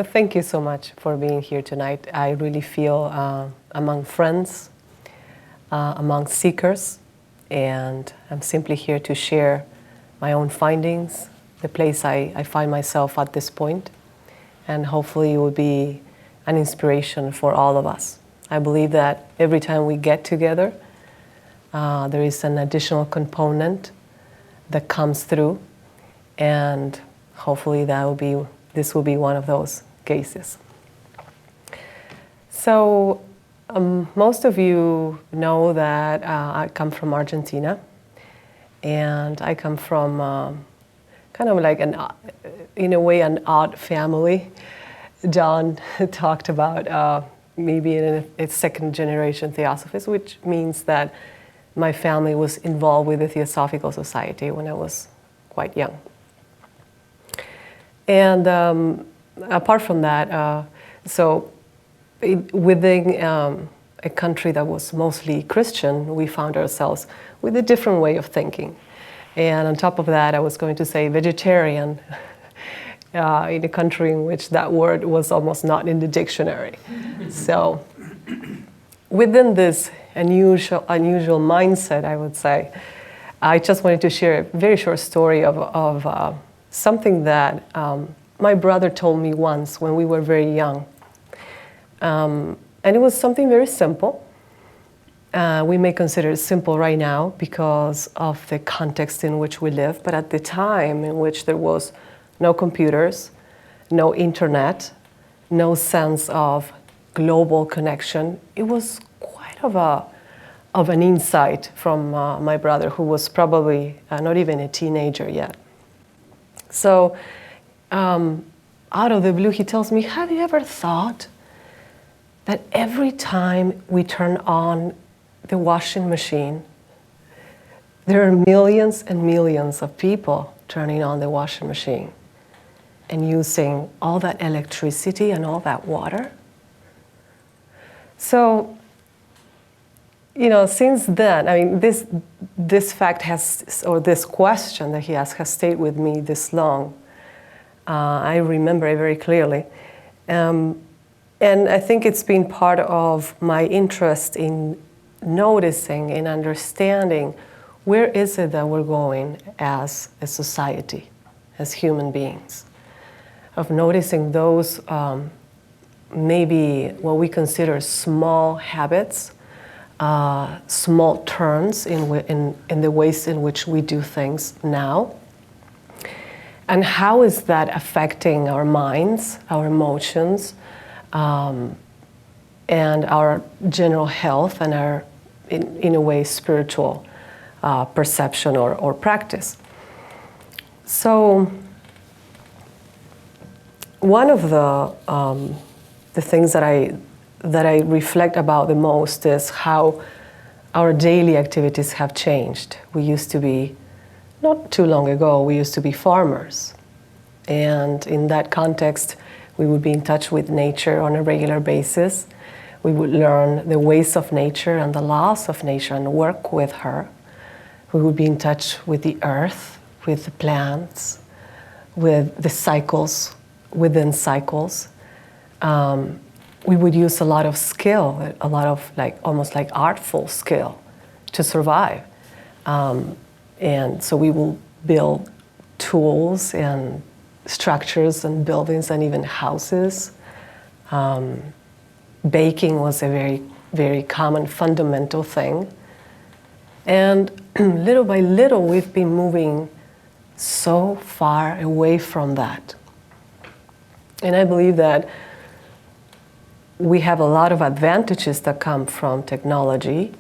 Well, thank you so much for being here tonight. I really feel among friends, among seekers, and I'm simply here to share my own findings, the place I find myself at this point, and hopefully it will be an inspiration for all of us. I believe that every time we get together, there is an additional component that comes through, and hopefully this will be one of those cases. So most of you know that I come from Argentina, and I come from kind of like in a way, an odd family. John talked about maybe a second generation Theosophist, which means that my family was involved with the Theosophical Society when I was quite young. And apart from that, within a country that was mostly Christian, we found ourselves with a different way of thinking. And on top of that, I was going to say vegetarian in a country in which that word was almost not in the dictionary. So within this unusual mindset, I would say, I just wanted to share a very short story of something that my brother told me once when we were very young. And it was something very simple. We may consider it simple right now because of the context in which we live, but at the time in which there was no computers, no internet, no sense of global connection, it was quite of an insight from my brother, who was probably not even a teenager yet. So out of the blue, he tells me, have you ever thought that every time we turn on the washing machine, there are millions and millions of people turning on the washing machine and using all that electricity and all that water? So, since then, I mean, this fact or this question that he asked has stayed with me this long. I remember it very clearly. And I think it's been part of my interest in noticing and understanding where is it that we're going as a society, as human beings, of noticing those maybe what we consider small habits, small turns in the ways in which we do things now. And how is that affecting our minds, our emotions, and our general health and our, in a way, spiritual perception or practice? So one of the things that I reflect about the most is how our daily activities have changed. We used to be, not too long ago, we used to be farmers. And in that context, we would be in touch with nature on a regular basis. We would learn the ways of nature and the laws of nature and work with her. We would be in touch with the earth, with the plants, with the cycles within cycles. We would use a lot of skill, a lot of almost like artful skill to survive. And so we will build tools and structures and buildings and even houses. Baking was a very, very common fundamental thing. And little by little, we've been moving so far away from that. And I believe that we have a lot of advantages that come from technology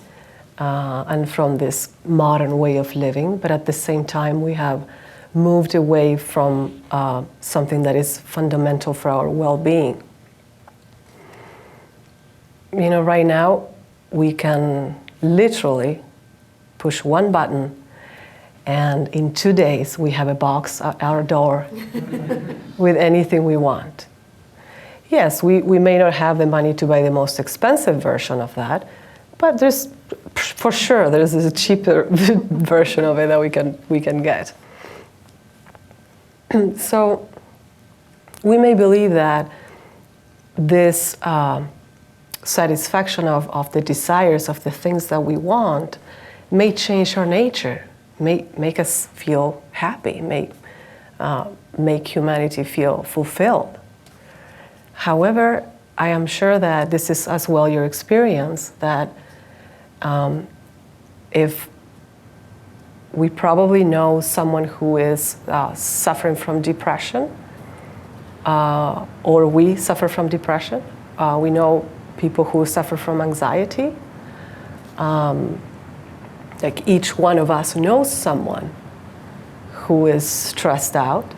and from this modern way of living, but at the same time we have moved away from something that is fundamental for our well-being. Right now we can literally push one button and in 2 days we have a box at our door with anything we want. Yes, we may not have the money to buy the most expensive version of that, but there's a cheaper version of it that we can get. So we may believe that this satisfaction of the desires, of the things that we want, may change our nature, may make us feel happy, make humanity feel fulfilled. However, I am sure that this is as well your experience, that if we probably know someone who is suffering from depression, or we suffer from depression. We know people who suffer from anxiety. Like each one of us knows someone who is stressed out.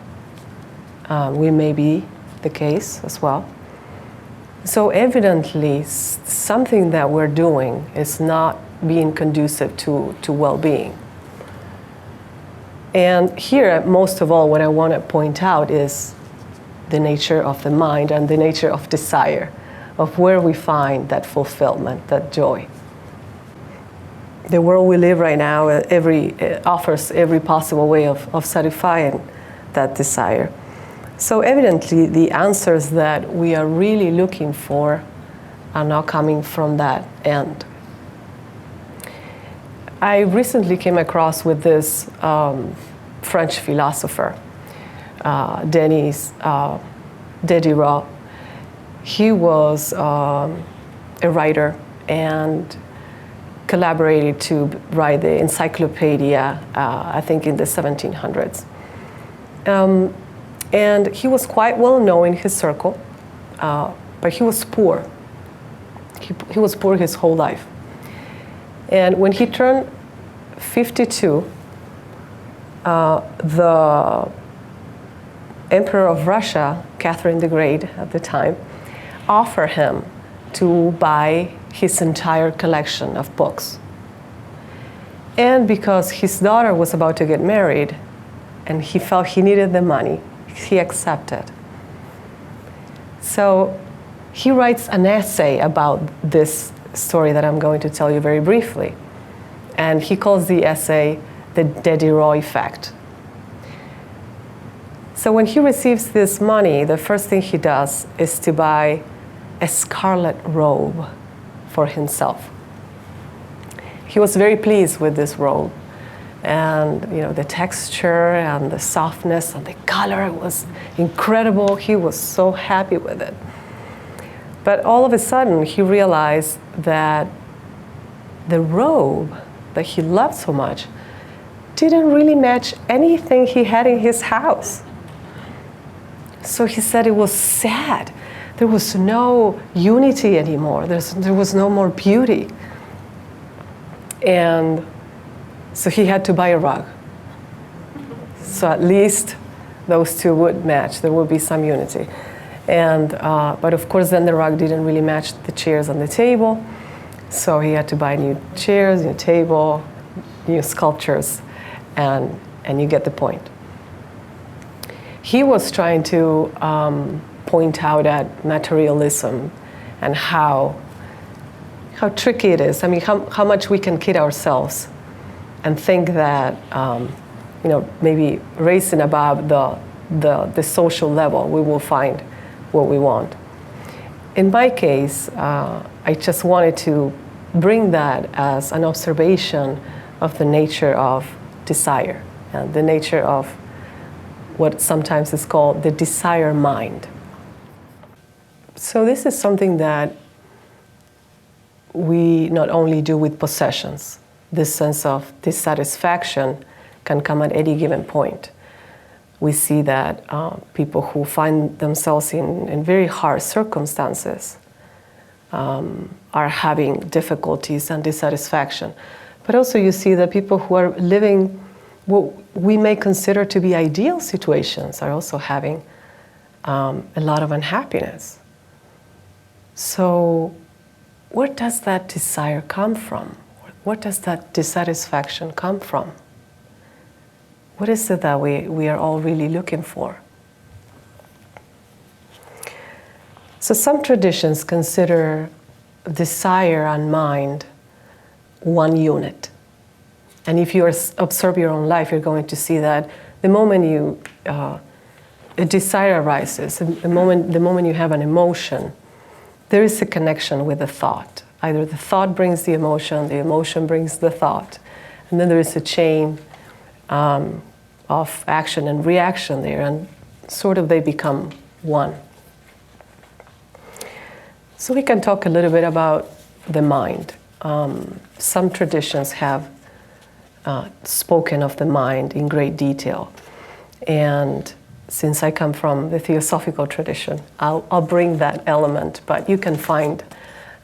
We may be the case as well. So evidently, something that we're doing is not being conducive to well-being. And here, most of all, what I want to point out is the nature of the mind and the nature of desire, of where we find that fulfillment, that joy. The world we live right now offers every possible way of satisfying that desire. So evidently, the answers that we are really looking for are not coming from that end. I recently came across with this French philosopher, Diderot. He was a writer and collaborated to write the encyclopedia, I think in the 1700s. And he was quite well known in his circle, but he was poor. He was poor his whole life. And when he turned 52, the Emperor of Russia, Catherine the Great at the time, offered him to buy his entire collection of books. And because his daughter was about to get married and he felt he needed the money, he accepted. So he writes an essay about this story that I'm going to tell you very briefly. And he calls the essay the Diderot effect. So when he receives this money, the first thing he does is to buy a scarlet robe for himself. He was very pleased with this robe. And the texture and the softness and the color was incredible. He was so happy with it. But all of a sudden, he realized that the robe that he loved so much didn't really match anything he had in his house. So he said it was sad. There was no unity anymore. There was no more beauty. And so he had to buy a rug. So at least those two would match. There would be some unity. And but of course, then the rug didn't really match the chairs on the table. So he had to buy new chairs, new table, new sculptures, and you get the point. He was trying to point out at materialism and how tricky it is. I mean, how much we can kid ourselves and think that maybe raising above the social level, we will find what we want. In my case, I just wanted to bring that as an observation of the nature of desire and the nature of what sometimes is called the desire mind. So this is something that we not only do with possessions. This sense of dissatisfaction can come at any given point. We see that people who find themselves in very hard circumstances are having difficulties and dissatisfaction. But also you see that people who are living what we may consider to be ideal situations are also having a lot of unhappiness. So where does that desire come from? Where does that dissatisfaction come from? What is it that we are all really looking for? So some traditions consider desire and mind one unit. And if you observe your own life, you're going to see that the moment a desire arises, the moment you have an emotion, there is a connection with the thought. Either the thought brings the emotion brings the thought, and then there is a chain of action and reaction there, and sort of they become one. So we can talk a little bit about the mind. Some traditions have spoken of the mind in great detail, and since I come from the Theosophical tradition, I'll bring that element, but you can find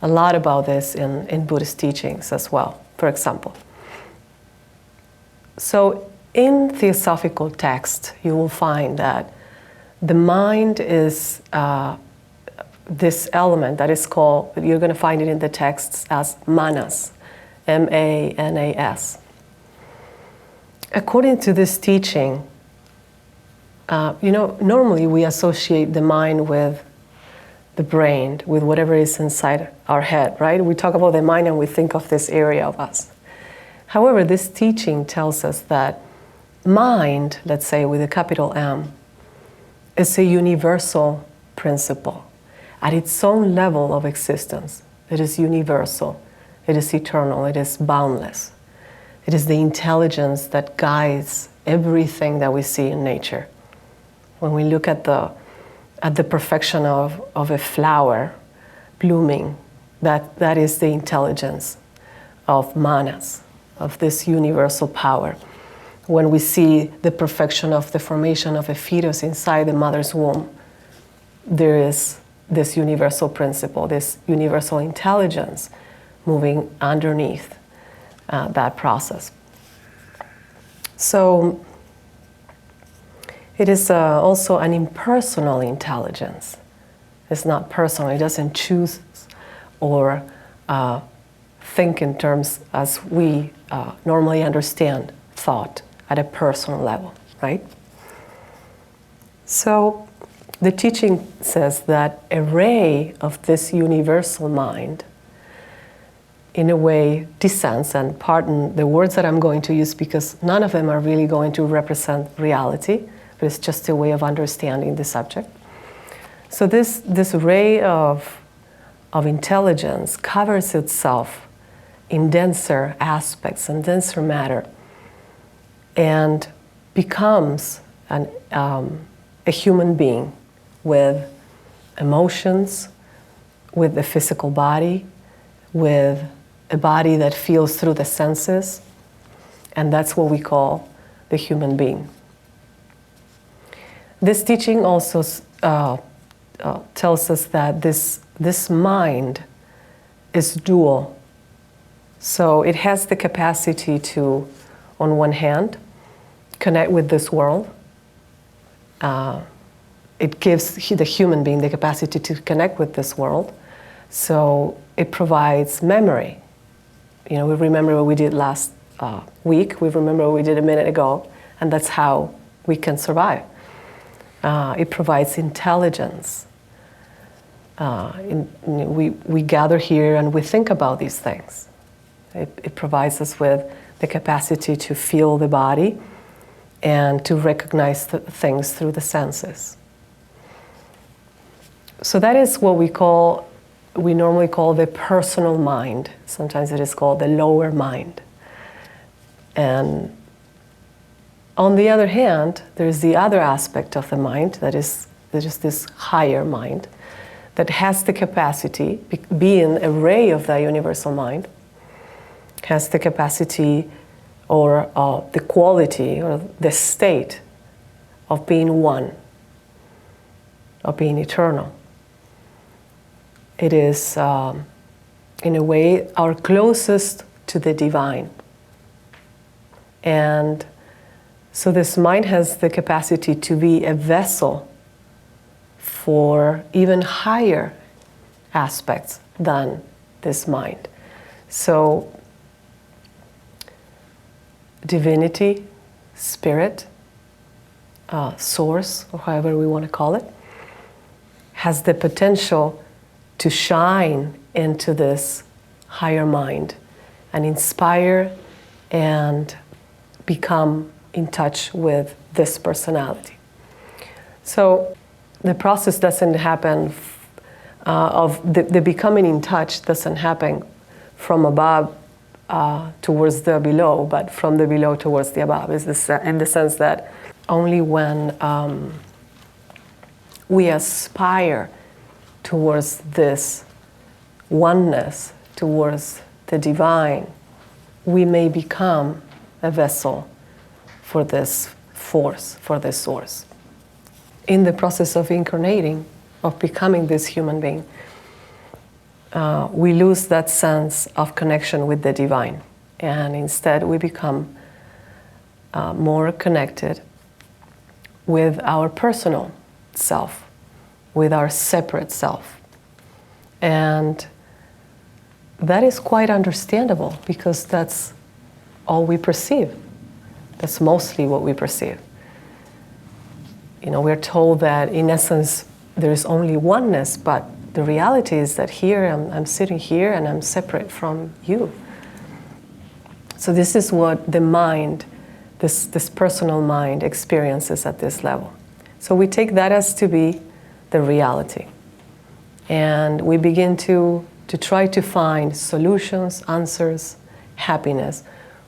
a lot about this in Buddhist teachings as well, for example. So in Theosophical text, you will find that the mind is this element that is called, you're going to find it in the texts as manas, M-A-N-A-S. According to this teaching, normally we associate the mind with the brain, with whatever is inside our head, right? We talk about the mind and we think of this area of us. However, this teaching tells us that mind, let's say with a capital M, is a universal principle at its own level of existence. It is universal, it is eternal, it is boundless. It is the intelligence that guides everything that we see in nature. When we look at the perfection of a flower blooming, that is the intelligence of manas, of this universal power. When we see the perfection of the formation of a fetus inside the mother's womb, there is this universal principle, this universal intelligence moving underneath that process. So it is also an impersonal intelligence. It's not personal. It doesn't choose or think in terms as we normally understand thought at a personal level, right? So the teaching says that a ray of this universal mind in a way descends, and pardon the words that I'm going to use because none of them are really going to represent reality, but it's just a way of understanding the subject. So this ray of intelligence covers itself in denser aspects and denser matter and becomes a human being with emotions, with a physical body, with a body that feels through the senses, and that's what we call the human being. This teaching also tells us that this mind is dual. So it has the capacity to, on one hand, connect with this world. It gives the human being the capacity to connect with this world. So it provides memory. We remember what we did last week, we remember what we did a minute ago, and that's how we can survive. It provides intelligence. We gather here and we think about these things. It provides us with the capacity to feel the body and to recognize things through the senses. So that is what we normally call the personal mind. Sometimes it is called the lower mind. And on the other hand, there's the other aspect of the mind that is this higher mind that has the capacity, being a ray of that universal mind, has the capacity or the quality or the state of being one, of being eternal. It is, in a way, our closest to the divine. And so this mind has the capacity to be a vessel for even higher aspects than this mind. So divinity, spirit, source, or however we want to call it, has the potential to shine into this higher mind and inspire and become in touch with this personality. So the process doesn't happen of the becoming in touch doesn't happen from above towards the below, but from the below towards the above. Is this in the sense that only when we aspire towards this oneness, towards the divine, we may become a vessel for this force, for this source. In the process of incarnating, of becoming this human being, we lose that sense of connection with the divine, and instead we become more connected with our personal self, with our separate self. And that is quite understandable, because that's all we perceive. That's mostly what we perceive. You know, we're told that in essence there is only oneness, but the reality is that here I'm sitting here and I'm separate from you. So this is what the mind, this personal mind, experiences at this level. So we take that as to be the reality. And we begin to try to find solutions, answers, happiness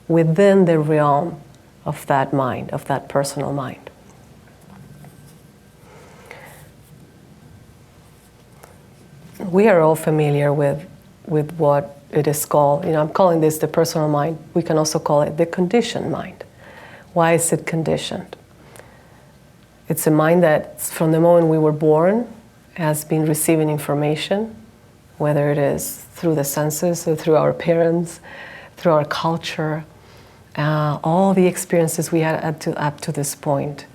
within the realm of that mind, of that personal mind. We are all familiar with what it is called, I'm calling this the personal mind. We can also call it the conditioned mind. Why is it conditioned? It's a mind that from the moment we were born has been receiving information, whether it is through the senses or through our parents, through our culture. All the experiences we had up to this point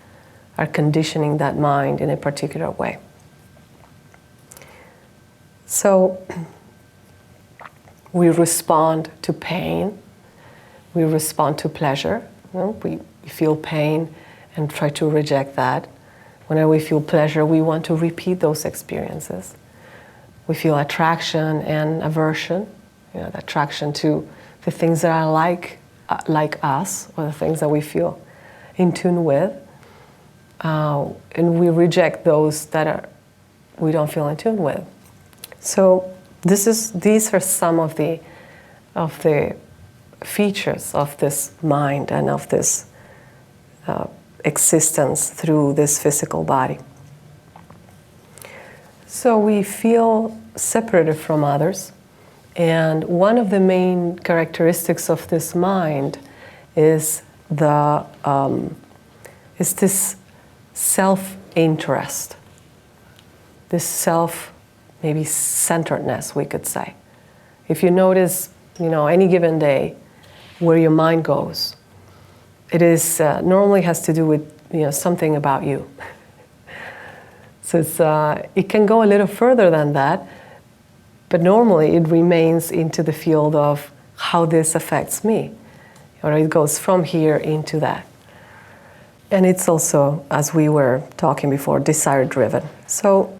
are conditioning that mind in a particular way. So we respond to pain, we respond to pleasure. We feel pain and try to reject that. Whenever we feel pleasure, we want to repeat those experiences. We feel attraction and aversion, the attraction to the things that are like us, or the things that we feel in tune with. And we reject those that we don't feel in tune with. So these are some of the features of this mind and of this existence through this physical body. So we feel separated from others, and one of the main characteristics of this mind is this self-interest, this maybe centeredness, we could say. If you notice, any given day where your mind goes, it is normally has to do with something about you. So it can go a little further than that, but normally it remains into the field of how this affects me, or it goes from here into that. And it's also, as we were talking before, desire-driven. So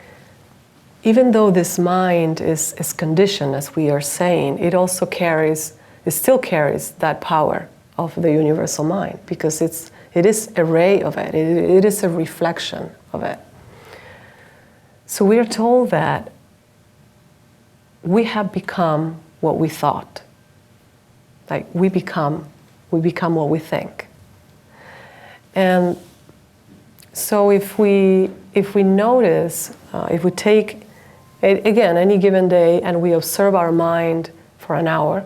even though this mind is conditioned, as we are saying, it still carries that power of the universal mind, because it is a ray of it. It is a reflection of it. So we are told that we have become what we thought. Like we become what we think. And so if we notice, if we take again any given day and we observe our mind for an hour,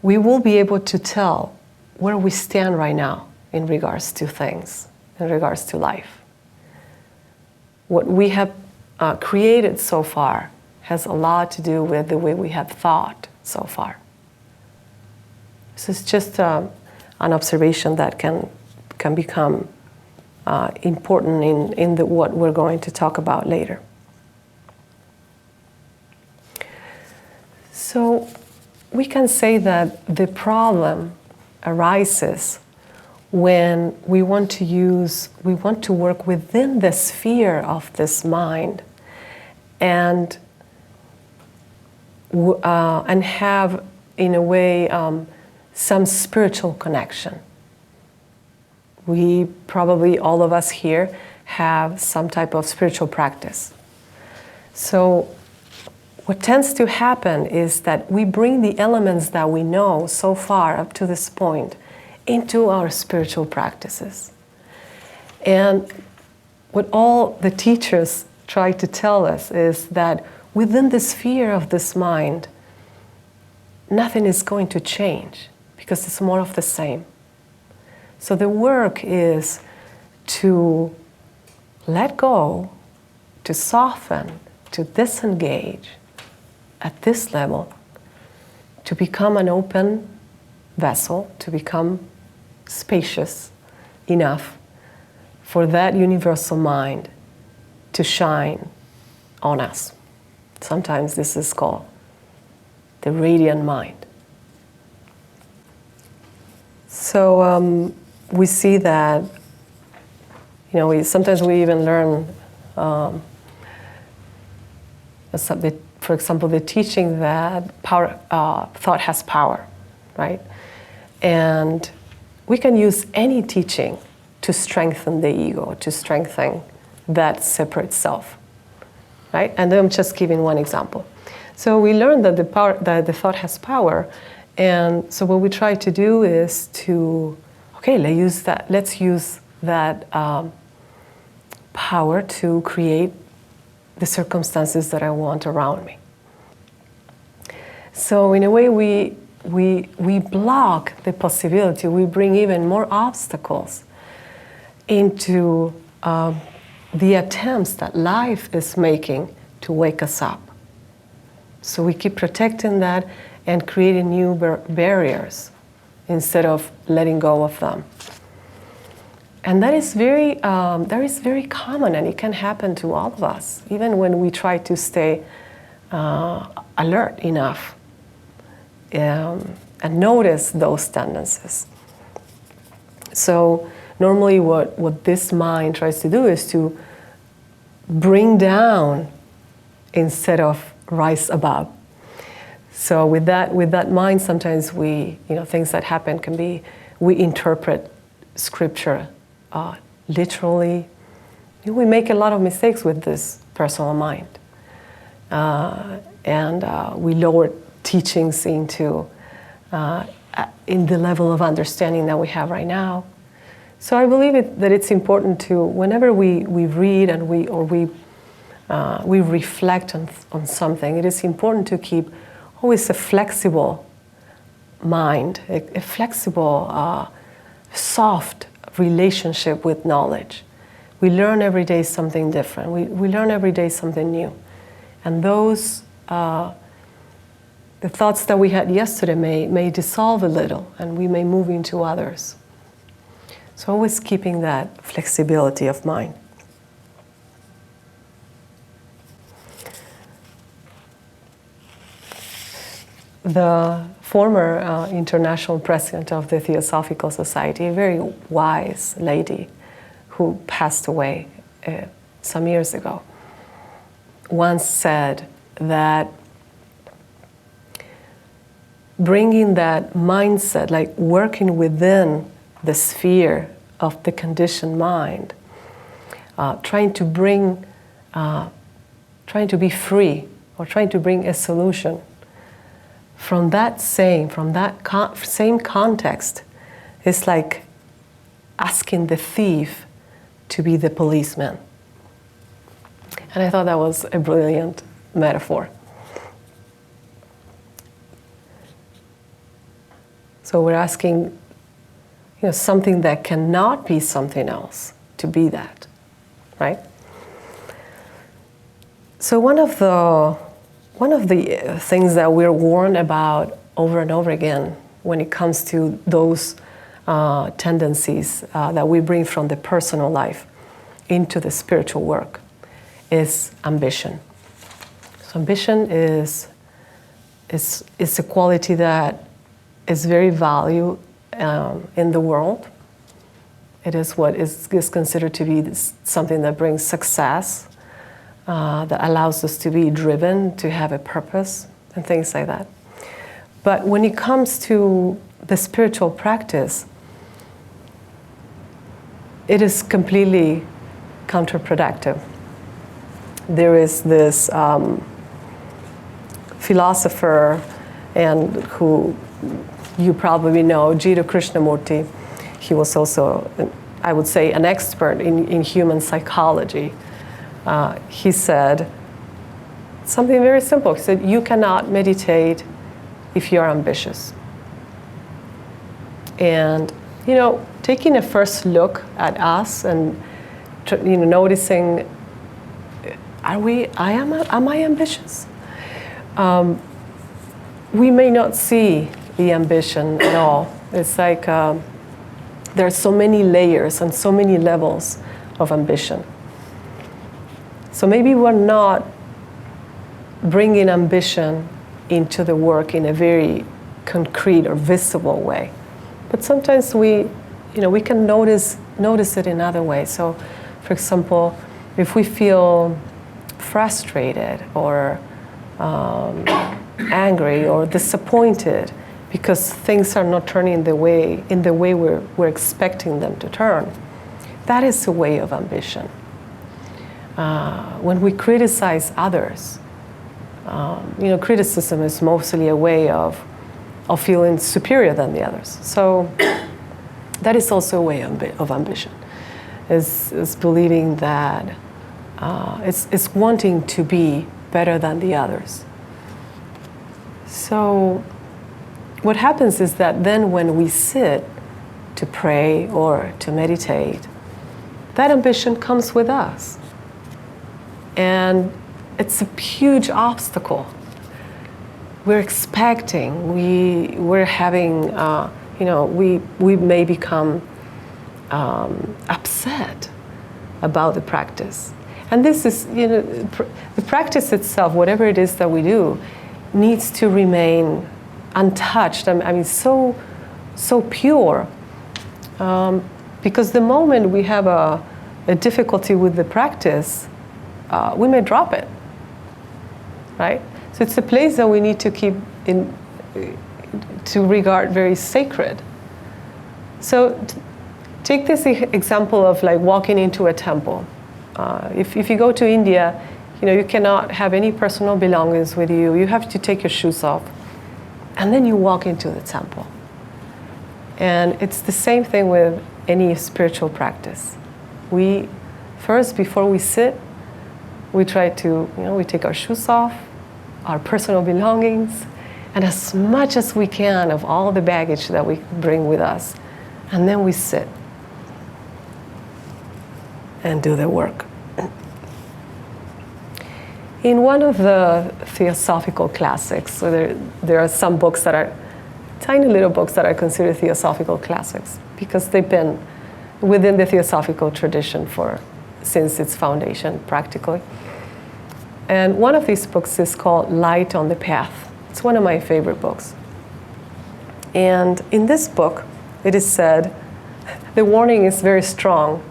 we will be able to tell where we stand right now in regards to things, in regards to life. What we have created so far has a lot to do with the way we have thought so far. This is just an observation that can become important in what we're going to talk about later. So we can say that the problem arises when we want to work within the sphere of this mind and have, in a way, some spiritual connection. We probably, all of us here, have some type of spiritual practice. So what tends to happen is that we bring the elements that we know so far up to this point into our spiritual practices. And what all the teachers try to tell us is that within the sphere of this mind, nothing is going to change because it's more of the same. So the work is to let go, to soften, to disengage at this level, to become an open vessel, to become spacious enough for that universal mind to shine on us. Sometimes this is called the radiant mind. So we see that, sometimes we even learn, for example, the teaching that thought has power, right? And we can use any teaching to strengthen the ego, to strengthen that separate self, right? And I'm just giving one example. So we learned that the thought has power, and so what we try to do is let's use that power to create the circumstances that I want around me. So in a way, we block the possibility. We bring even more obstacles into the attempts that life is making to wake us up. So we keep protecting that and creating new barriers instead of letting go of them. And that is very common, and it can happen to all of us, even when we try to stay alert enough and notice those tendencies. So normally what this mind tries to do is to bring down instead of rise above. So with that mind, sometimes things that happen can be, we interpret scripture literally. We make a lot of mistakes with this personal mind. And we lower teachings into in the level of understanding that we have right now. So I believe that it's important to, whenever we read and we reflect on something, it is important to keep always a flexible mind, a flexible, soft relationship with knowledge. We learn every day something different. We learn every day something new. And those, the thoughts that we had yesterday may dissolve a little, and we may move into others. So always keeping that flexibility of mind. The former international president of the Theosophical Society, a very wise lady who passed away some years ago, once said that bringing that mindset, like working within the sphere of the conditioned mind, trying to be free, or trying to bring a solution from that same context, is like asking the thief to be the policeman. And I thought that was a brilliant metaphor. So we're asking, something that cannot be something else to be that, right? So one of the things that we're warned about over and over again when it comes to those tendencies that we bring from the personal life into the spiritual work is ambition. So ambition is a quality that is very valued in the world. It is what is considered to be something that brings success, that allows us to be driven, to have a purpose, and things like that. But when it comes to the spiritual practice, it is completely counterproductive. there is this philosopher, and who you probably know, Jiddu Krishnamurti. He was also, I would say, an expert in human psychology. He said something very simple. He said, you cannot meditate if you're ambitious. And, you know, taking a first look at us and, you know, noticing, am I ambitious? We may not see the ambition at all. It's like there are so many layers and so many levels of ambition. So maybe we're not bringing ambition into the work in a very concrete or visible way. But sometimes we can notice it in other ways. So, for example, if we feel frustrated or angry or disappointed because things are not turning in the way we're expecting them to turn, that is a way of ambition. When we criticize others, criticism is mostly a way of feeling superior than the others. So that is also a way of ambition, is believing that it's wanting to be better than the others. So what happens is that then when we sit to pray or to meditate, that ambition comes with us. And it's a huge obstacle. We're expecting, we're having, we may become upset about the practice. And this is, the practice itself, whatever it is that we do, needs to remain untouched. I mean, so pure. Because the moment we have a difficulty with the practice, we may drop it, right? So it's a place that we need to keep to regard very sacred. So take this example of like walking into a temple. If you go to India, you cannot have any personal belongings with you. You have to take your shoes off, and then you walk into the temple. And it's the same thing with any spiritual practice. We first, before we sit, we try to, we take our shoes off, our personal belongings, and as much as we can of all the baggage that we bring with us, and then we sit and do the work. In one of the Theosophical classics, so there are some books that are tiny little books that are considered Theosophical classics because they've been within the Theosophical tradition since its foundation, practically. And one of these books is called Light on the Path. It's one of my favorite books. And in this book, it is said, the warning is very strong.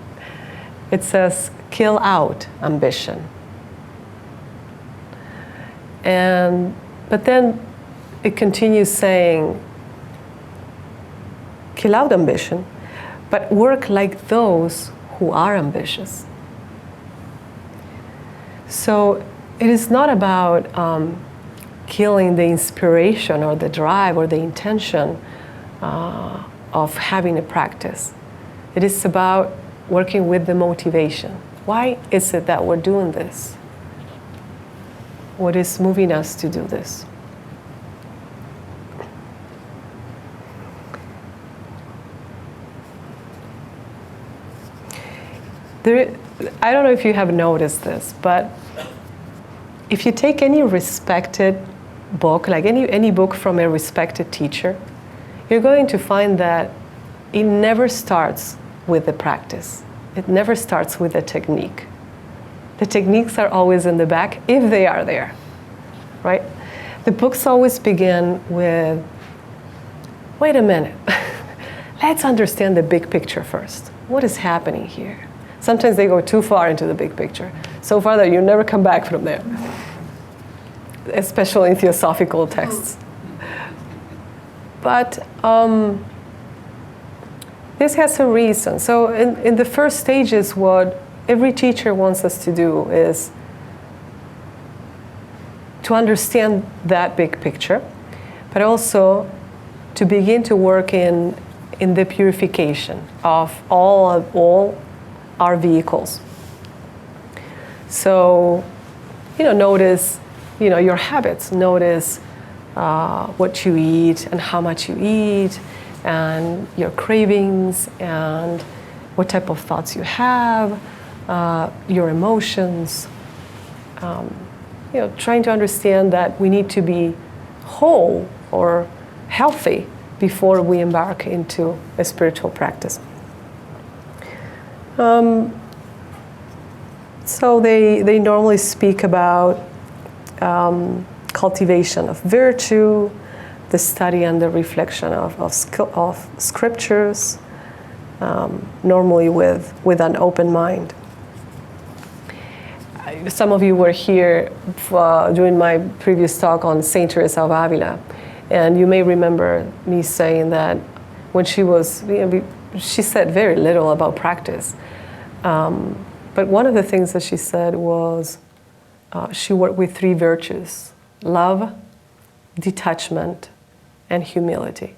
It says, kill out ambition. But then it continues saying, kill out ambition, but work like those who are ambitious. So it is not about killing the inspiration or the drive or the intention of having a practice. It is about working with the motivation. Why is it that we're doing this? What is moving us to do this? I don't know if you have noticed this, but if you take any respected book, like any book from a respected teacher, you're going to find that it never starts with the practice. It never starts with a technique. The techniques are always in the back, if they are there, right? The books always begin with, wait a minute, let's understand the big picture first. What is happening here? Sometimes they go too far into the big picture, so far that you never come back from there, especially in Theosophical texts. But this has a reason. So in the first stages, what every teacher wants us to do is to understand that big picture, but also to begin to work in the purification of all our vehicles. So, notice, your habits. Notice what you eat and how much you eat, and your cravings, and what type of thoughts you have, your emotions. Trying to understand that we need to be whole or healthy before we embark into a spiritual practice. So they normally speak about cultivation of virtue, the study and the reflection of scriptures, normally with an open mind. Some of you were here during my previous talk on Saint Teresa of Avila, and you may remember me saying that when she was, she said very little about practice. But one of the things that she said was she worked with 3 virtues: love, detachment, and humility.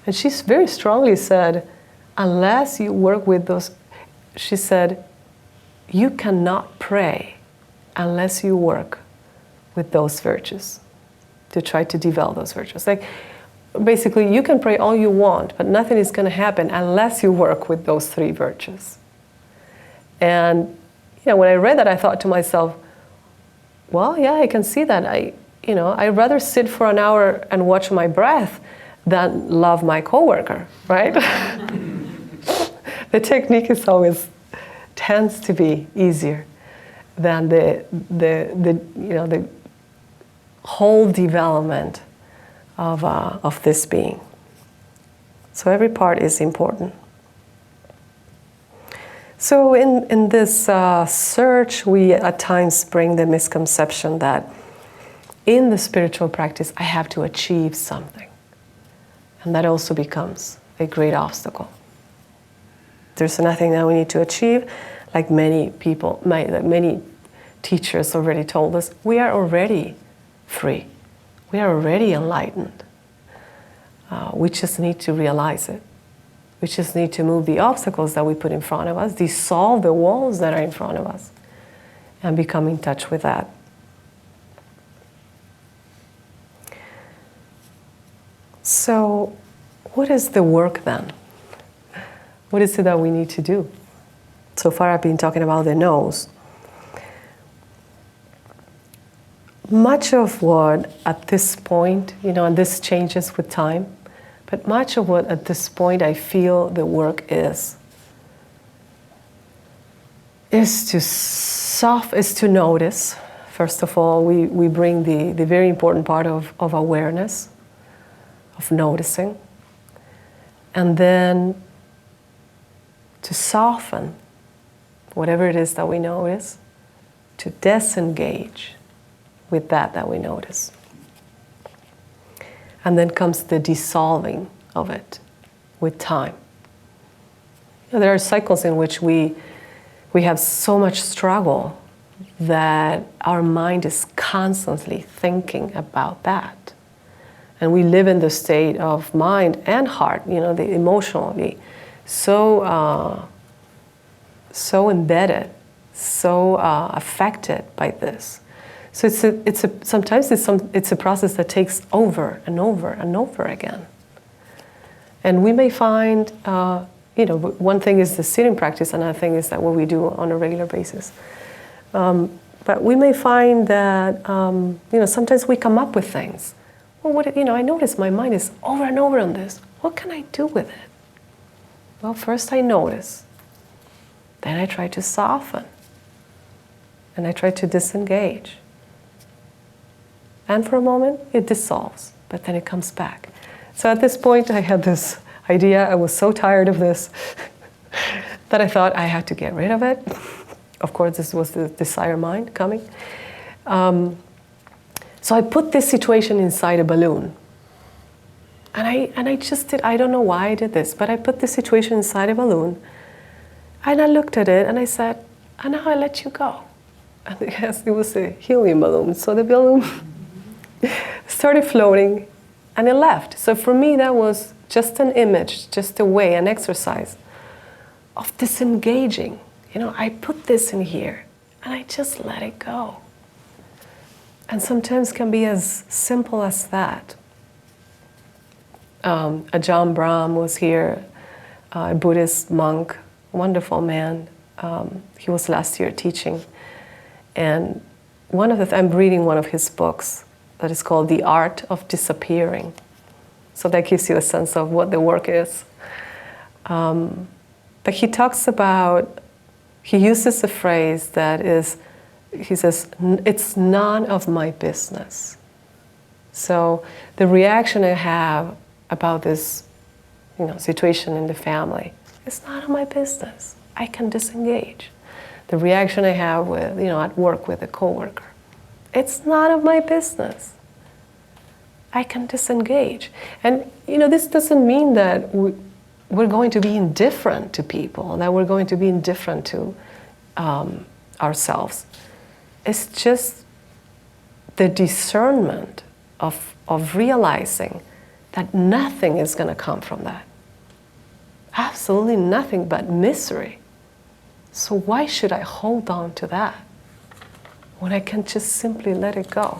And she very strongly said, unless you work with those, she said, you cannot pray unless you work with those virtues, to try to develop those virtues. Like, basically, you can pray all you want, but nothing is going to happen unless you work with those 3 virtues. And when I read that, I thought to myself, well, yeah, I can see that. I'd rather sit for an hour and watch my breath than love my coworker, right? The technique is always tends to be easier than the whole development of this being. So every part is important. So in this search, we at times bring the misconception that in the spiritual practice, I have to achieve something. And that also becomes a great obstacle. There's nothing that we need to achieve. Like many people, many teachers already told us, we are already free. We are already enlightened. We just need to realize it. We just need to move the obstacles that we put in front of us, dissolve the walls that are in front of us, and become in touch with that. So, what is the work then? What is it that we need to do? So far I've been talking about the no's. Much of what at this point, and this changes with time, but much of what at this point I feel the work is to notice. First of all, we bring the very important part of awareness, of noticing, and then to soften whatever it is that we notice, to disengage with that we notice. And then comes the dissolving of it with time. There are cycles in which we have so much struggle that our mind is constantly thinking about that. And we live in the state of mind and heart, the emotionally, so embedded, so affected by this. So sometimes it's a process that takes over and over and over again. And we may find, one thing is the sitting practice, another thing is that what we do on a regular basis. But we may find that, sometimes we come up with things. Well, I notice my mind is over and over on this. What can I do with it? Well, first I notice. Then I try to soften. And I try to disengage. And for a moment, it dissolves, but then it comes back. So at this point, I had this idea. I was so tired of this that I thought I had to get rid of it. Of course, this was the desire mind coming. So I put this situation inside a balloon. And I just did, I don't know why I did this, but I put this situation inside a balloon. And I looked at it and I said, and now I let you go. And yes, it was a helium balloon. So the balloon started floating and it left. So for me, that was just an image, just a way, an exercise of disengaging. You know, I put this in here and I just let it go. And sometimes can be as simple as that. A John Brahm was here, a Buddhist monk, wonderful man. He was last year teaching. And I'm reading one of his books that is called The Art of Disappearing. So that gives you a sense of what the work is. But he talks about, he uses a phrase that is, he says, it's none of my business. So the reaction I have about this, situation in the family, it's none of my business. I can disengage. The reaction I have with, at work with a coworker, it's none of my business. I can disengage. And, this doesn't mean that we're going to be indifferent to people, that we're going to be indifferent to ourselves. It's just the discernment of realizing that nothing is going to come from that. Absolutely nothing but misery. So why should I hold on to that when I can just simply let it go?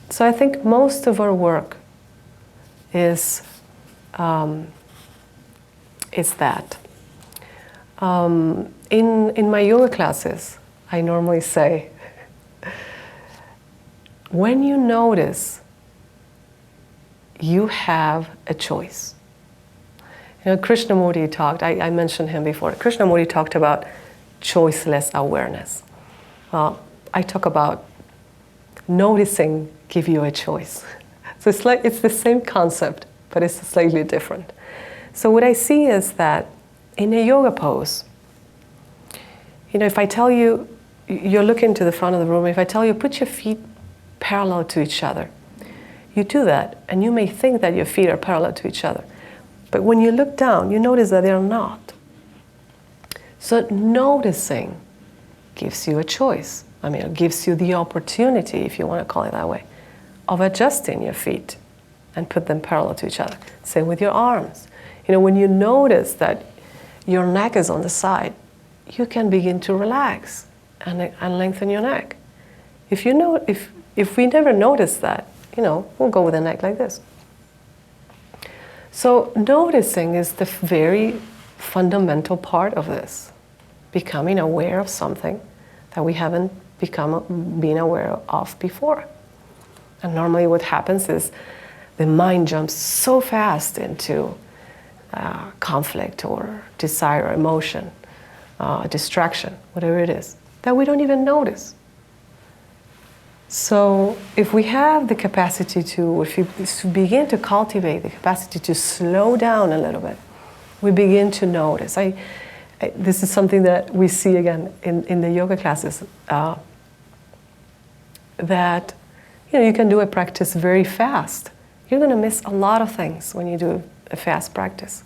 So I think most of our work is that. In my yoga classes, I normally say, when you notice, you have a choice. Krishnamurti talked, I mentioned him before, Krishnamurti talked about choiceless awareness. I talk about noticing give you a choice. So it's the same concept, but it's slightly different. So what I see is that in a yoga pose, if I tell you, you're looking to the front of the room, if I tell you, put your feet parallel to each other, you do that, and you may think that your feet are parallel to each other. But when you look down, you notice that they're not. So noticing gives you a choice. It gives you the opportunity, if you want to call it that way, of adjusting your feet and put them parallel to each other. Same with your arms. When you notice that your neck is on the side, you can begin to relax and lengthen your neck. If we never notice that, we'll go with a neck like this. So noticing is the very fundamental part of this. Becoming aware of something that we haven't been aware of before. And normally what happens is the mind jumps so fast into conflict or desire or emotion, distraction, whatever it is, that we don't even notice. So if we have the capacity if we begin to cultivate the capacity to slow down a little bit, we begin to notice. This is something that we see again in the yoga classes, that you can do a practice very fast. You're going to miss a lot of things when you do a fast practice.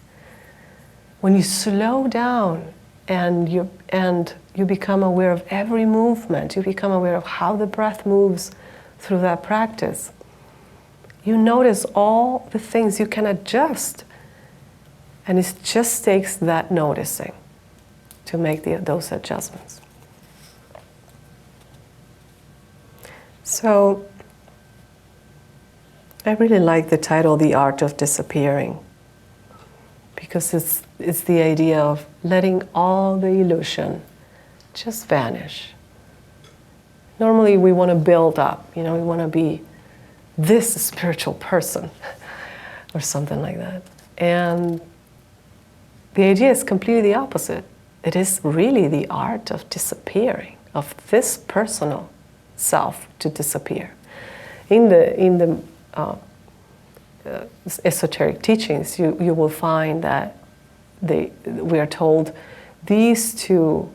When you slow down and you become aware of every movement, you become aware of how the breath moves through that practice, you notice all the things you can adjust. And it just takes that noticing to make those adjustments. So I really like the title, The Art of Disappearing, because it's the idea of letting all the illusion just vanish. Normally we want to build up, we want to be this spiritual person or something like that. And the idea is completely the opposite. It is really the art of disappearing, of this personal self to disappear. In the esoteric teachings, you will find that we are told these two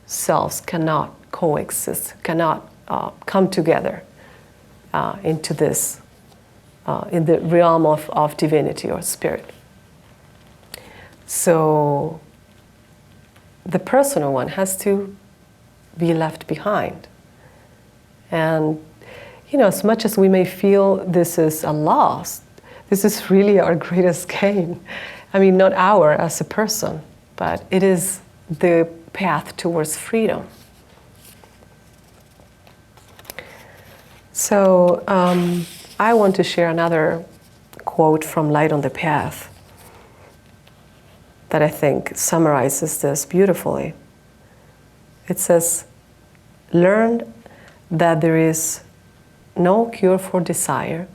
selves cannot coexist, cannot come together into this, in the realm of divinity or spirit. So the personal one has to be left behind. And as much as we may feel this is a loss, this is really our greatest gain. I mean, not as a person, but it is the path towards freedom. So I want to share another quote from Light on the Path that I think summarizes this beautifully. It says, "Learn that there is no cure for desire,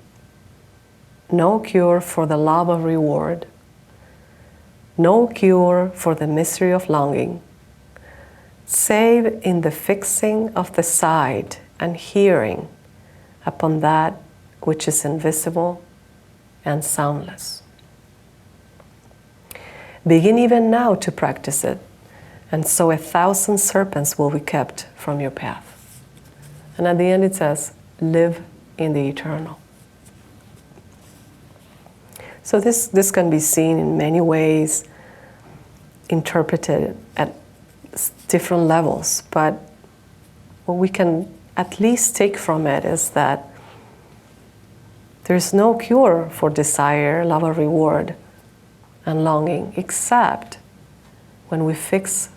no cure for the love of reward, no cure for the misery of longing, save in the fixing of the sight and hearing upon that which is invisible and soundless. Begin even now to practice it, and so 1,000 serpents will be kept from your path." And at the end it says, "Live in the eternal." So this can be seen in many ways, interpreted at different levels, but what we can at least take from it is that there's no cure for desire, love or reward, and longing, except when we fix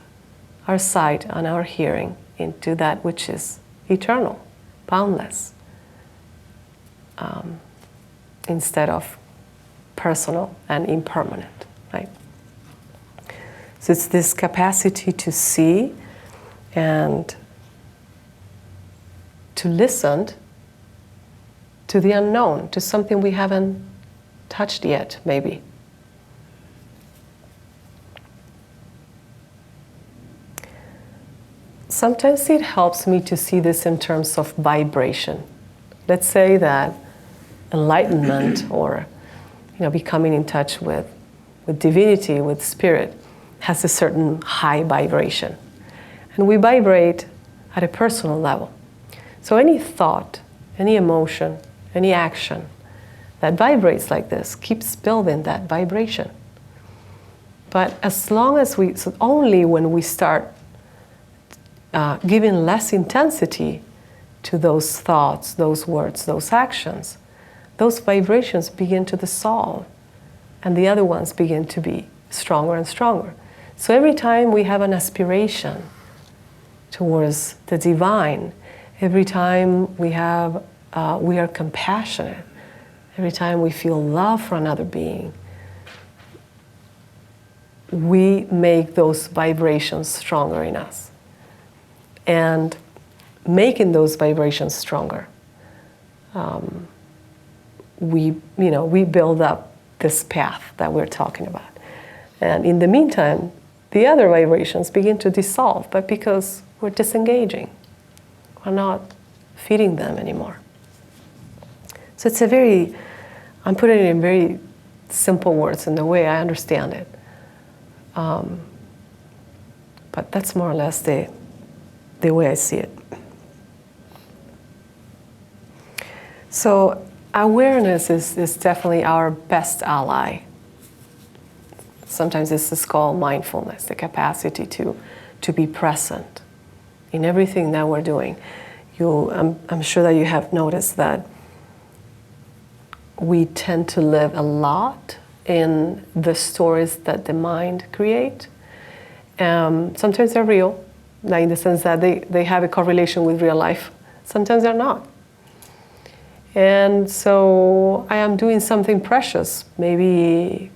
our sight and our hearing into that which is eternal, boundless, instead of personal and impermanent, right? So it's this capacity to see and to listen to the unknown, to something we haven't touched yet, maybe. Sometimes it helps me to see this in terms of vibration. Let's say that enlightenment or becoming in touch with divinity, with spirit, has a certain high vibration. And we vibrate at a personal level. So any thought, any emotion, any action that vibrates like this keeps building that vibration. But as long as so only when we start giving less intensity to those thoughts, those words, those actions, those vibrations begin to dissolve, and the other ones begin to be stronger and stronger. So every time we have an aspiration towards the divine, every time we are compassionate, every time we feel love for another being, we make those vibrations stronger in us. And making those vibrations stronger, we build up this path that we're talking about. And in the meantime, the other vibrations begin to dissolve, but because we're disengaging, we're not feeding them anymore. So it's I'm putting it in very simple words in the way I understand it. But that's more or less the way I see it. So awareness is definitely our best ally. Sometimes this is called mindfulness, the capacity to be present in everything that we're doing. I'm sure that you have noticed that we tend to live a lot in the stories that the mind create. Sometimes they're real, like in the sense that they have a correlation with real life. Sometimes they're not. And so I am doing something precious, maybe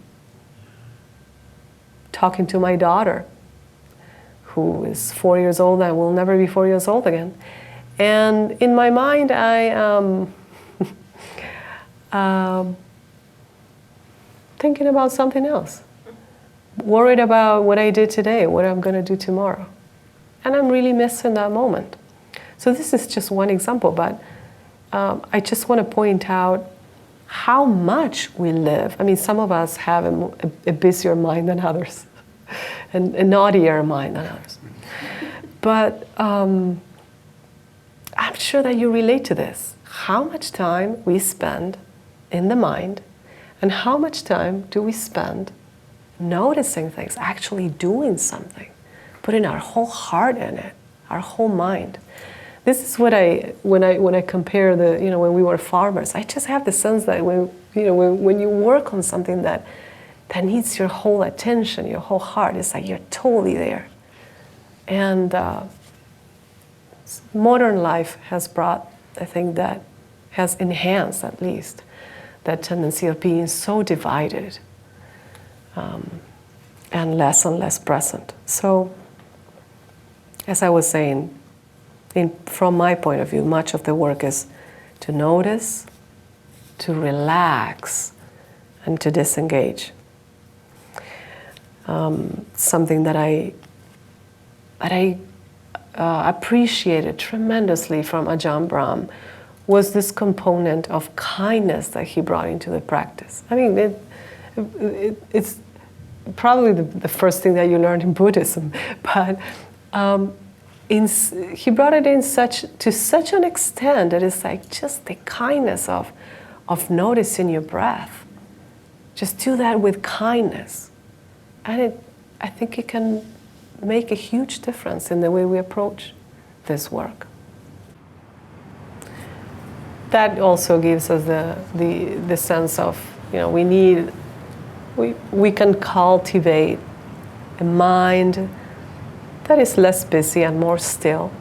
talking to my daughter, who is 4 years old and will never be 4 years old again. And in my mind, I am thinking about something else, worried about what I did today, what I'm going to do tomorrow. And I'm really missing that moment. So this is just one example, but I just want to point out how much we live. I mean, some of us have a busier mind than others, and a naughtier mind than others. But I'm sure that you relate to this. How much time we spend in the mind, and how much time do we spend noticing things, actually doing something, putting our whole heart in it, our whole mind. This is what when I compare when we were farmers, I just have the sense that when you work on something that needs your whole attention, your whole heart, it's like you're totally there. And modern life has brought, I think, that has enhanced at least that tendency of being so divided and less present. So, as I was saying, from my point of view, much of the work is to notice, to relax, and to disengage. Something that I appreciated tremendously from Ajahn Brahm was this component of kindness that he brought into the practice. I mean, it's probably the first thing that you learn in Buddhism, but he brought it in to such an extent that it's like just the kindness of noticing your breath. Just do that with kindness, and I think it can make a huge difference in the way we approach this work. That also gives us the sense of, we can cultivate a mind that is less busy and more still.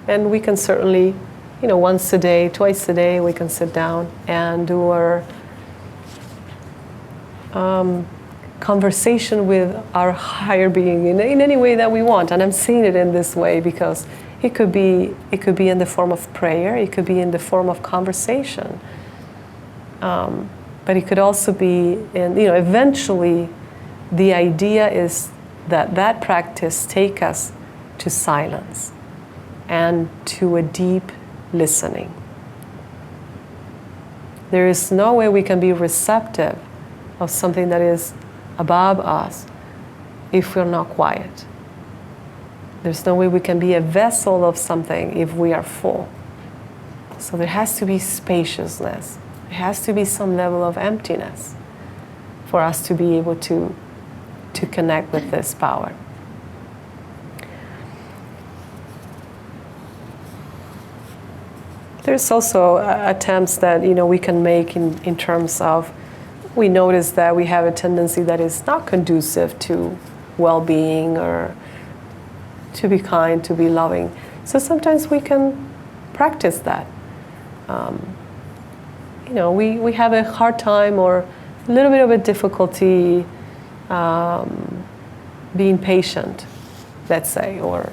And we can certainly, once a day, twice a day, we can sit down and do our conversation with our higher being in any way that we want. And I'm seeing it in this way because it could be in the form of prayer, it could be in the form of conversation. But it could also be in, eventually the idea is that practice take us to silence and to a deep listening. There is no way we can be receptive of something that is above us if we're not quiet. There's no way we can be a vessel of something if we are full. So there has to be spaciousness. There has to be some level of emptiness for us to be able to connect with this power. There's also attempts that we can make in terms of, we notice that we have a tendency that is not conducive to well-being or to be kind, to be loving. So sometimes we can practice that. We have a hard time or a little bit of a difficulty being patient, let's say, or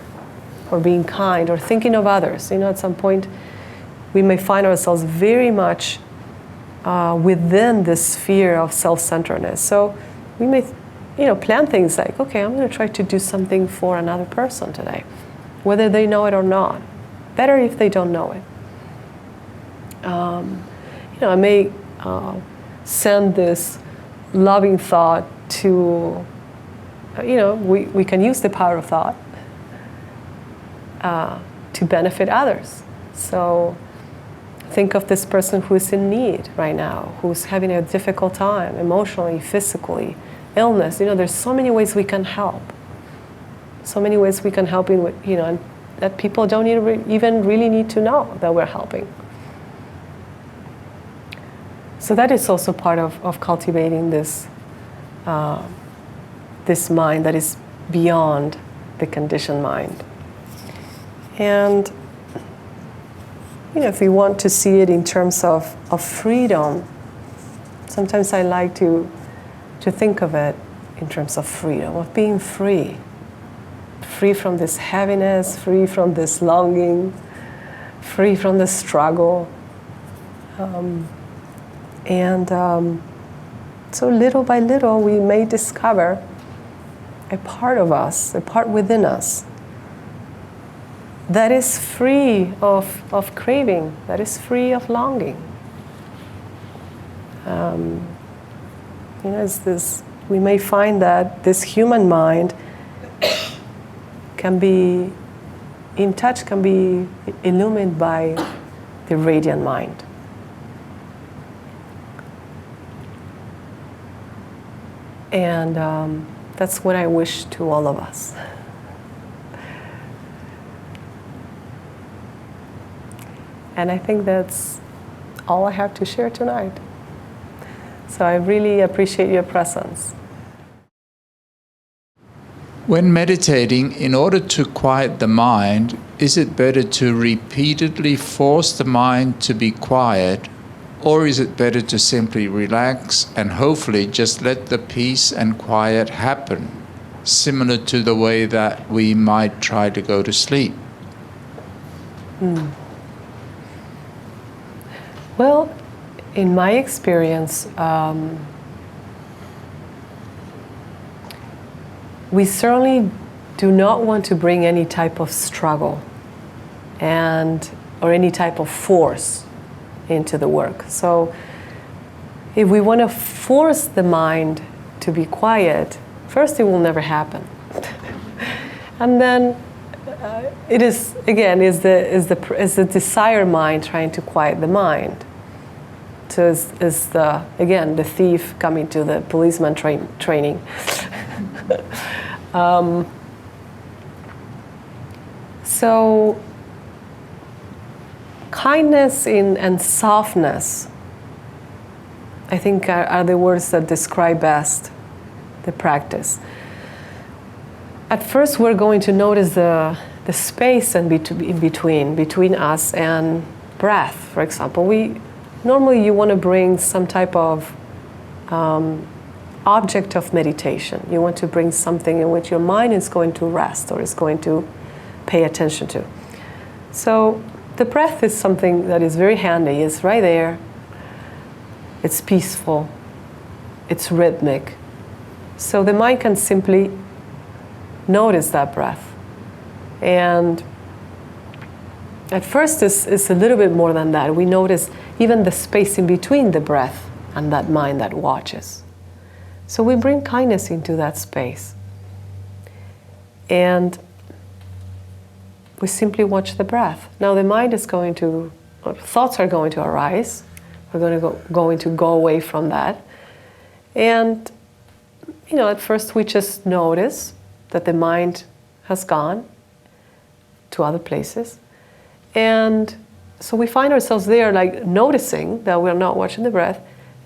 being kind, or thinking of others. At some point, we may find ourselves very much within this sphere of self-centeredness. So we may, plan things like, okay, I'm going to try to do something for another person today, whether they know it or not. Better if they don't know it. I may send this loving thought to, we can use the power of thought to benefit others. So think of this person who's in need right now, who's having a difficult time emotionally, physically, illness. There's so many ways we can help. So many ways we can help in, and that people don't even really need to know that we're helping. So that is also part of cultivating this mind that is beyond the conditioned mind. And if we want to see it in terms of freedom, sometimes I like to think of it in terms of freedom, of being free. Free from this heaviness, free from this longing, free from the struggle. So little by little we may discover a part of us, a part within us that is free of craving, that is free of longing. We may find that this human mind can be in touch, can be illumined by the radiant mind. And that's what I wish to all of us. And I think that's all I have to share tonight. So I really appreciate your presence. When meditating, in order to quiet the mind, is it better to repeatedly force the mind to be quiet, or is it better to simply relax and hopefully just let the peace and quiet happen, similar to the way that we might try to go to sleep? Well, in my experience, we certainly do not want to bring any type of struggle or any type of force into the work. So if we want to force the mind to be quiet, first it will never happen. And then it is, again, is the desire mind trying to quiet the mind. So is the thief coming to the policeman training. So kindness and softness, I think, are the words that describe best the practice. At first, we're going to notice the space in between us and breath. For example, normally you want to bring some type of object of meditation. You want to bring something in which your mind is going to rest or is going to pay attention to. So the breath is something that is very handy. It's right there. It's peaceful. It's rhythmic. So the mind can simply notice that breath. And at first it's a little bit more than that. We notice even the space in between the breath and that mind that watches. So we bring kindness into that space. And we simply watch the breath. Now the mind is thoughts are going to arise. We're going to go away from that. And, at first we just notice that the mind has gone to other places. And so we find ourselves there, like noticing that we're not watching the breath,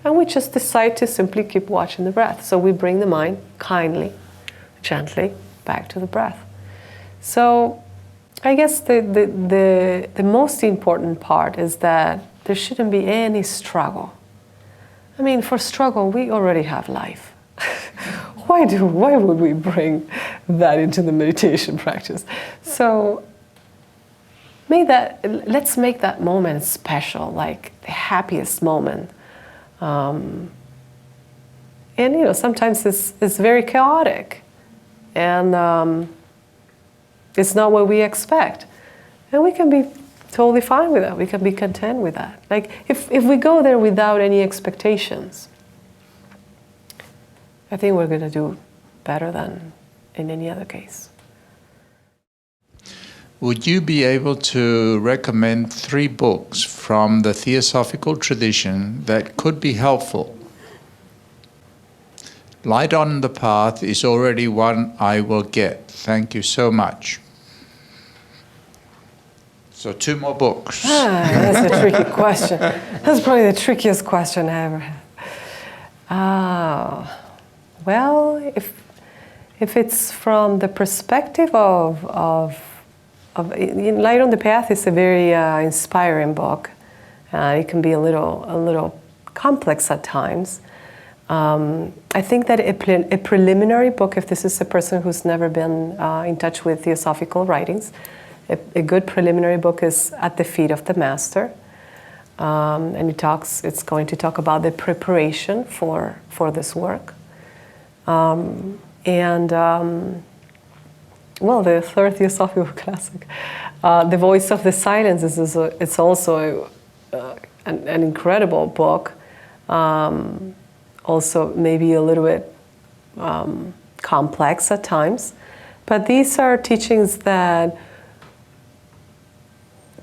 and we just decide to simply keep watching the breath. So we bring the mind kindly, gently back to the breath. So I guess the most important part is that there shouldn't be any struggle. I mean, for struggle, we already have life. Why would we bring that into the meditation practice? So let's make that moment special, like the happiest moment. And sometimes it's very chaotic, and it's not what we expect, and we can be totally fine with that. We can be content with that. Like if we go there without any expectations, I think we're going to do better than in any other case. Would you be able to recommend 3 books from the Theosophical tradition that could be helpful? Light on the Path is already one I will get. Thank you so much. So 2 more books. That's a tricky question. That's probably the trickiest question I ever had. Well, if it's from the perspective of Light on the Path is a very inspiring book. It can be a little complex at times. I think that a preliminary book, if this is a person who's never been in touch with Theosophical writings, a good preliminary book is At the Feet of the Master. And it's going to talk about the preparation for this work. Well, the third Theosophical classic, The Voice of the Silence, it's also an incredible book. Also maybe a little bit complex at times. But these are teachings that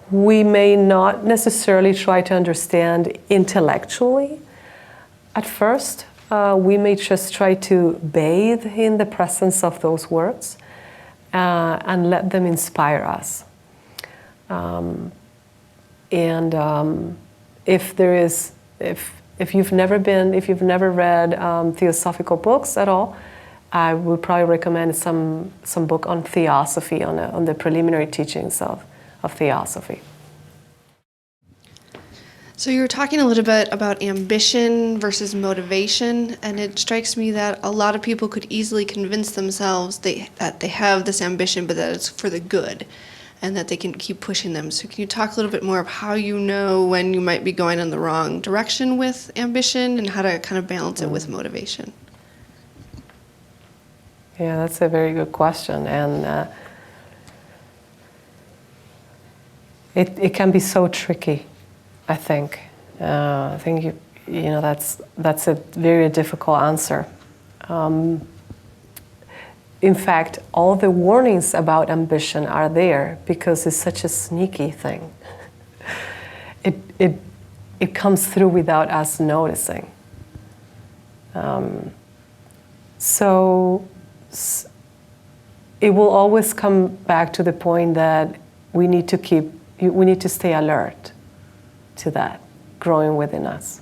we may not necessarily try to understand intellectually at first. We may just try to bathe in the presence of those words and let them inspire us. And if you've never read Theosophical books at all, I would probably recommend some book on Theosophy, on the preliminary teachings of Theosophy. So you were talking a little bit about ambition versus motivation, and it strikes me that a lot of people could easily convince themselves that they have this ambition, but that it's for the good, and that they can keep pushing them. So can you talk a little bit more of how you know when you might be going in the wrong direction with ambition, and how to kind of balance it with motivation? Yeah, that's a very good question, and it can be so tricky. I think that's a very difficult answer. In fact, all the warnings about ambition are there because it's such a sneaky thing. It comes through without us noticing. So it will always come back to the point that we need to stay alert to that growing within us.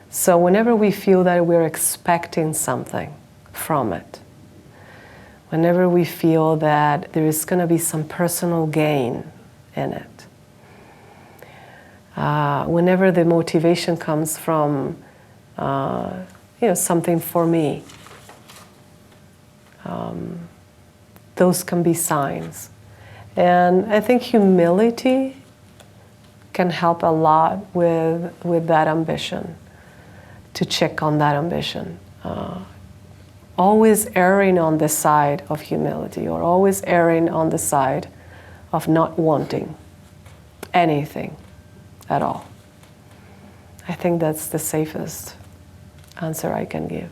So whenever we feel that we're expecting something from it, whenever we feel that there is going to be some personal gain in it, whenever the motivation comes from something for me, those can be signs. And I think humility can help a lot with that ambition, to check on that ambition. Always erring on the side of humility, or always erring on the side of not wanting anything at all. I think that's the safest answer I can give.